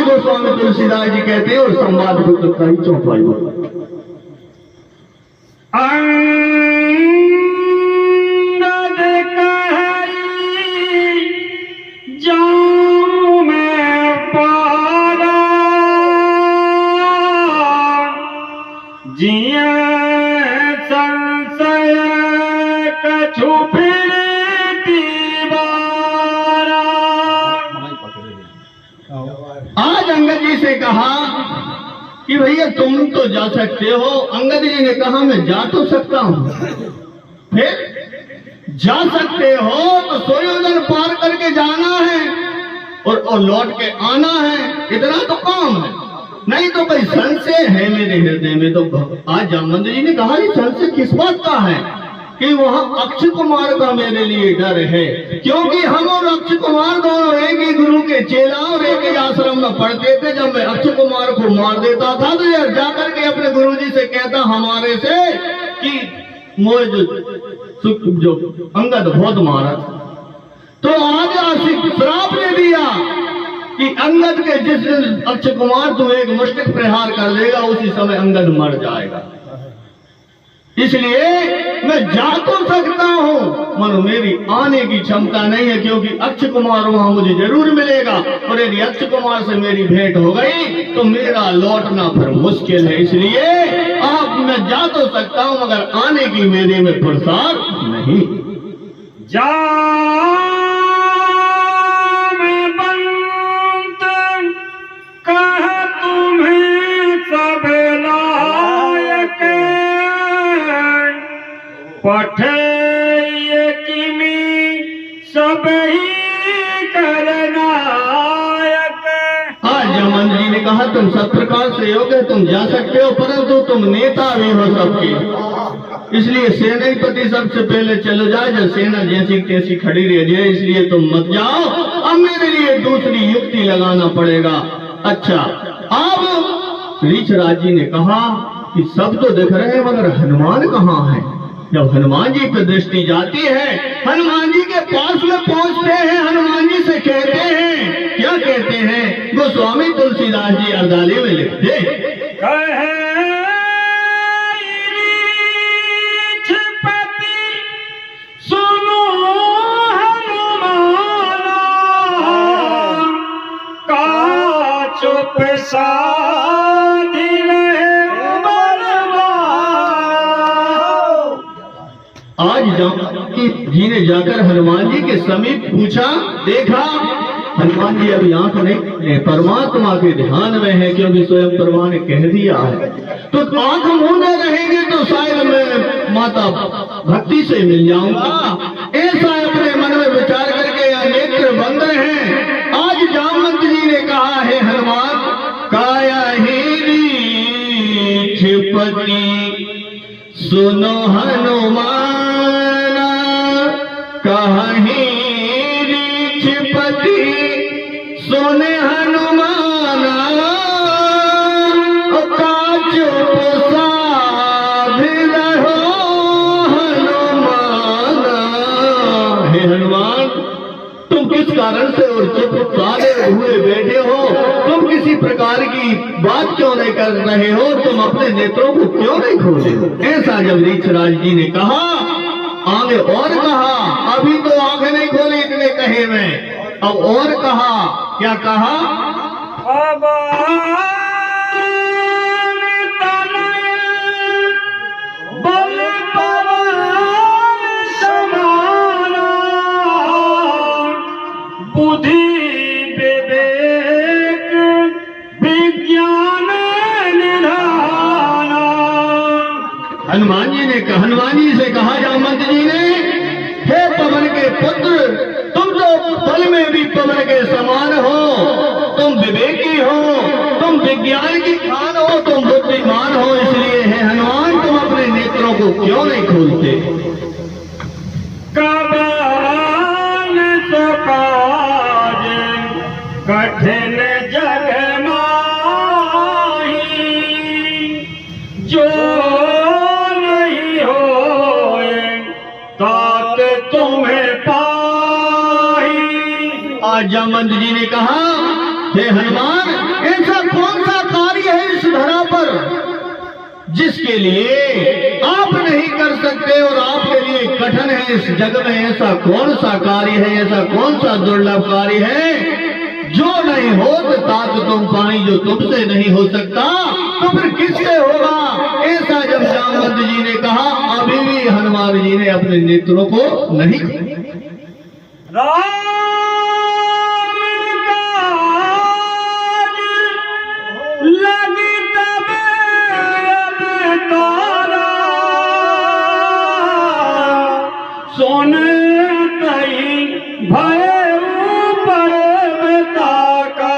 गोस्वामी तुलसीदास जी कहते हैं और संवाद पुस्तक का ही चौपाई होगा। अंगद कही जाऊं मैं पारा, जिया संशय कछु फिरती बारा। आज अंगद जी से कहा कि भैया तुम तो जा सकते हो। अंगद जी ने कहा मैं जा तो सकता हूं, फिर जा सकते हो तो सोयोजन पार करके जाना है और लौट के आना है, इतना तो काम है। नहीं तो कोई संशय है मेरे हृदय में। तो आज जामवंत जी ने कहा ये संशय किस बात का है कि वहां अक्षय कुमार का मेरे लिए डर है, क्योंकि हम और अक्षय कुमार दोनों एक ही गुरु के चेला और एक ही आश्रम में पढ़ते थे। जब मैं अक्षय कुमार को मार देता था तो यार जाकर के अपने गुरुजी से कहता हमारे से कि मोए जो अंगद बहुत मारा। तो आज आशिक श्राप ने दिया कि अंगद के जिस दिन अक्षय कुमार तू एक मुष्टिक प्रहार कर देगा उसी समय अंगद मर जाएगा। इसलिए मैं जा तो सकता हूं मगर मेरी आने की क्षमता नहीं है, क्योंकि अक्षय कुमार वहां मुझे जरूर मिलेगा और यदि अक्षय कुमार से मेरी भेंट हो गई तो मेरा लौटना फिर मुश्किल है। इसलिए आप मैं जा तो सकता हूं मगर आने की मेरे में फुर्सत नहीं। जा मैं बंत कह तुम्हें सब लायक, पठे ये किमी सब ही करनायक। आज जामवंत जी ने कहा तुम सब प्रकार से योग्य, तुम जा सकते हो, परंतु तुम नेता भी हो सबके, इसलिए सेनापति सबसे पहले चलो जाए, जब सेना जैसी तैसी खड़ी रह जाए, इसलिए तुम मत जाओ। अब मेरे लिए दूसरी युक्ति लगाना पड़ेगा। अच्छा, अब ऋषराज जी ने कहा कि सब तो दिख रहे हैं मगर हनुमान कहाँ है। जब हनुमान जी पर दृष्टि जाती है, हनुमान जी के पास में पहुंचते हैं, हनुमान जी से कहते हैं, क्या कहते हैं गोस्वामी तुलसीदास जी अर्दाली में लिखते सुनो हनुमाना का चुप साधी रहे आज जी ने जाकर हनुमान जी के समीप पूछा, देखा हनुमान जी अभी आंख नहीं परमात्मा के ध्यान में है, क्योंकि स्वयं परमात्मा ने कह दिया है। तो आंख मूंदे रहेंगे तो शायद मैं माता भक्ति से मिल जाऊंगा, ऐसा अपने मन में विचार करके या नेत्र बंद हैं। आज जामवंत जी ने कहा है हनुमान काया हीरी क्षिपति सुनो हनुमान कहीं ऋषिपति सुने हनुमान काच साध रहो हनुमान। हे हनुमान तुम किस कारण से और चुप साधे हुए बैठे हो, तुम किसी प्रकार की बात क्यों नहीं कर रहे हो, तुम अपने नेत्रों को क्यों नहीं खोले। ऐसा जब ऋषराज जी ने कहा, आगे और कहा, अभी तो आंखें नहीं खोली इतने कहे में, अब और कहा, क्या कहा, बल पवन समाना बुद्धि विवेक विज्ञान निधाना। हनुमान जी से कहा जामवंत जी ने, हे पवन के पुत्र, तुम तो बल में भी पवन के समान हो, तुम विवेकी हो, तुम विज्ञान की खान हो, तुम बुद्धिमान हो, इसलिए है हनुमान तुम अपने नेत्रों को क्यों नहीं खोलते। कबान तो काज कठिन जग माही, जो नहीं होए तात तुम्हें पाही। आज जामवंत जी ने कहा, हे हनुमान जिसके लिए आप नहीं कर सकते और आपके लिए कठिन है। इस जग में ऐसा कौन सा कार्य है, ऐसा कौन सा दुर्लभ कार्य है जो नहीं हो तात तुम पानी, जो तुमसे नहीं हो सकता तो फिर किससे होगा। ऐसा जब जामवंत जी ने कहा, अभी भी हनुमान जी ने अपने नेत्रों को नहीं लगी तब अब तारा सोन तई भय ऊपर ताका।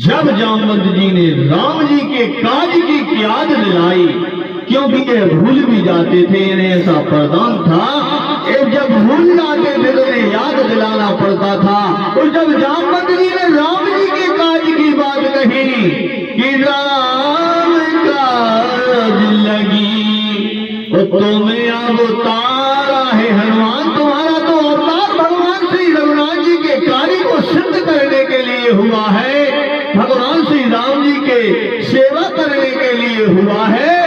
जब जामवंत जी ने राम जी के काज की याद दिलाई, क्योंकि ये भूल भी जाते थे, इन्हें ऐसा प्रदान था, जब भूल जाते थे तो इन्हें याद दिलाना पड़ता था। और जब जामवंत जी ने राम जी के काज की बात कही कि राम काज लगी और तुम्हें अवतारा है हनुमान, तुम्हारा तो अवतार भगवान श्री रघुनाथ जी के कार्य को सिद्ध करने के लिए हुआ है, भगवान श्री राम जी के सेवा करने के लिए हुआ है।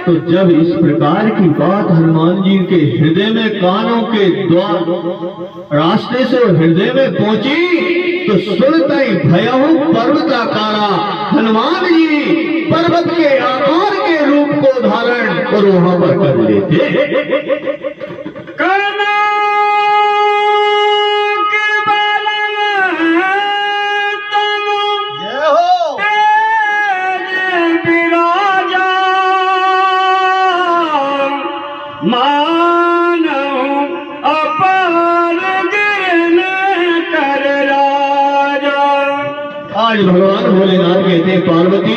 तो जब इस प्रकार की बात हनुमान जी के हृदय में, कानों के द्वार रास्ते से हृदय में पहुंची, तो सुनता ही भयहु पर्वताकारा, हनुमान जी पर्वत के आकार के रूप को धारण और वहां पर कर लेते। आज भगवान भोलेनाथ कहते हैं, पार्वती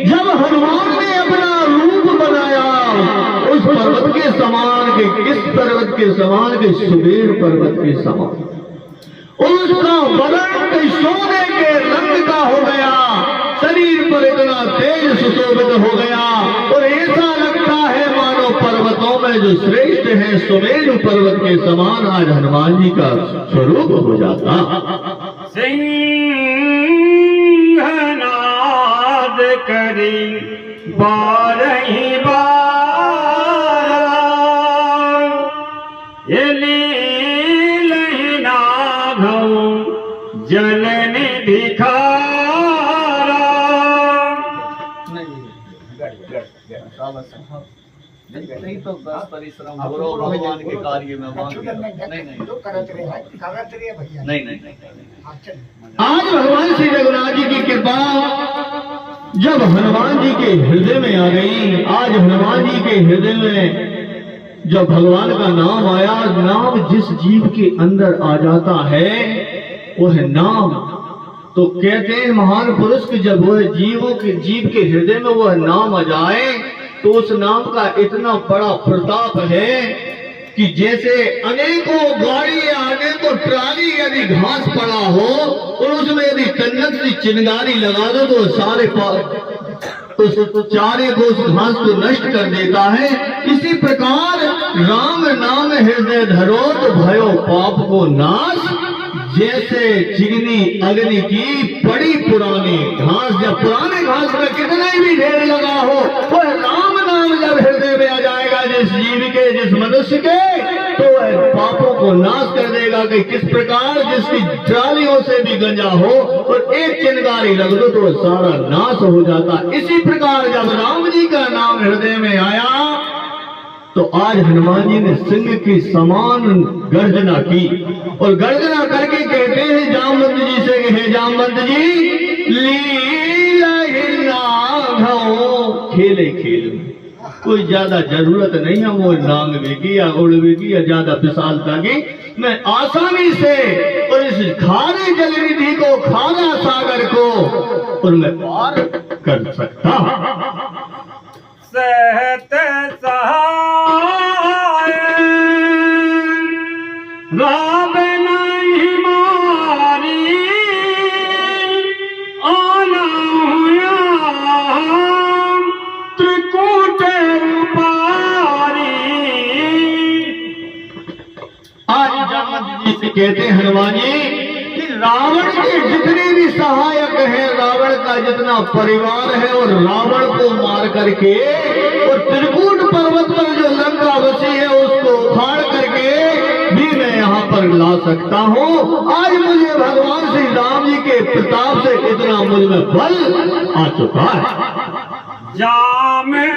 जब हनुमान ने अपना रूप बनाया उस पर्वत के समान के, किस पर्वत के समान के, सुमेर पर्वत के समान, उसका वर्ण सोने के रंग का हो गया, शरीर पर इतना तेज सुशोभित हो गया और ऐसा लगता है मानो पर्वतों में जो श्रेष्ठ है सुमेरु पर्वत के समान आज हनुमान जी का स्वरूप हो जाता। सिंहनाद करी बारही बार जल निधिखारा। नहीं तो बस परिश्रम करो भगवान के कार्य में। नहीं। आज भगवान श्री रघुनाथ जी की कृपा जब हनुमान जी के हृदय में आ गई, आज हनुमान जी के हृदय में जब भगवान का नाम आया, नाम जिस जीव के अंदर आ जाता है वह नाम, तो कहते हैं महान पुरुष कि जब वह जीव के हृदय में वह नाम आ जाए तो उस नाम का इतना बड़ा प्रताप है कि जैसे अनेकों गाड़ी या अनेकों ट्राली यदि घास पड़ा हो और उसमें यदि कन्नत सी चिंगारी लगा दो तो सारे तो चारे को उस घास को नष्ट कर देता है। इसी प्रकार राम नाम हृदय धरो तो भयो पाप को नाश। जैसे चिगनी अग्नि की बड़ी पुरानी घास, जब पुराने घास में कितना भी ढेर लगा हो वह राम नाम जब हृदय में आ जाएगा जिस जीव के, जिस मनुष्य के, तो वह पापों को नाश कर देगा। कि किस प्रकार जिसकी ट्रालियों से भी गंजा हो और एक चिंगारी लग दो तो वह सारा नाश हो जाता। इसी प्रकार जब राम जी का नाम हृदय में आया तो आज हनुमान जी ने सिंह की समान गर्जना की और गर्जना करके कहते हैं जामवंत जी से, हे जामवंत जी लीला खेले खेल में कोई ज्यादा जरूरत नहीं है वो नांगवे की या उड़वे की या ज्यादा फिसालता की। मैं आसानी से और इस खारे जलनिधि को, खारा सागर को और मैं पार कर सकता। सहत सहाय राम नहीं मारी आना हुआ त्रिकूट उपारी। आज जामवंत जी से कहते हैं हनुमान जी कि रावण के जितने भी सहायक हैं, रावण का जितना परिवार है, और रावण को मार करके और त्रिकूट पर्वत पर जो लंका बसी है उसको उखाड़ करके भी मैं यहाँ पर ला सकता हूँ। आज मुझे भगवान श्री राम जी के प्रताप से इतना मुझ में बल आ चुका है। जामे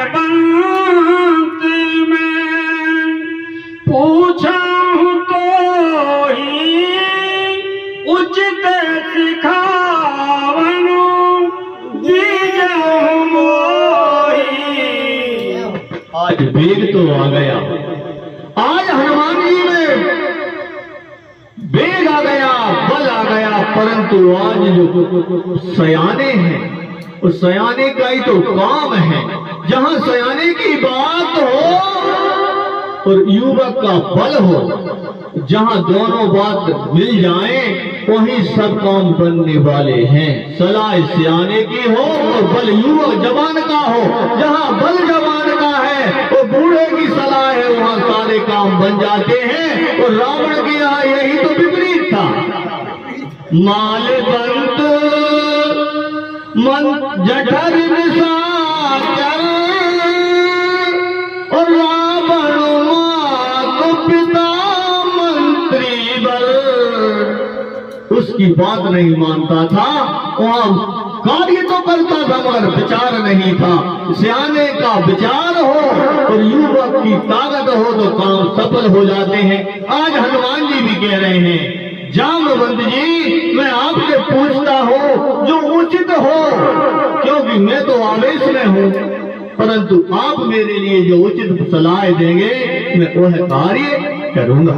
बंत में पूछा हूँ तो ही उचित सिखावनु दीजहु मोही। आज वेग तो आ गया, आज हनुमान जी में वेग आ गया, बल आ गया, परंतु आज जो सयाने हैं उस सयाने का ही तो काम है। जहां सयाने की बात हो और युवक का बल हो, जहां दोनों बात मिल जाएं वहीं सब काम बनने वाले हैं। सलाह सियाने की हो और बल युवक जवान का हो। जहां बल जवान का है वो बूढ़े की सलाह है, वहां सारे काम बन जाते हैं। और रावण के यहाँ यही तो विपरीत था। मालबंत मन जठर निशाचर और रावण मात पिता मंत्री बल। उसकी बात नहीं मानता था, वहां कार्य तो करता था मगर विचार नहीं था। सियाने का विचार हो और युवक की ताकत हो तो काम सफल हो जाते हैं। आज हनुमान जी भी कह रहे हैं, जामवंत जी मैं आपसे पूछता हूँ जो उचित हो, क्योंकि मैं तो आवेश में हूँ, परंतु आप मेरे लिए जो उचित सलाह देंगे मैं वह कार्य करूंगा।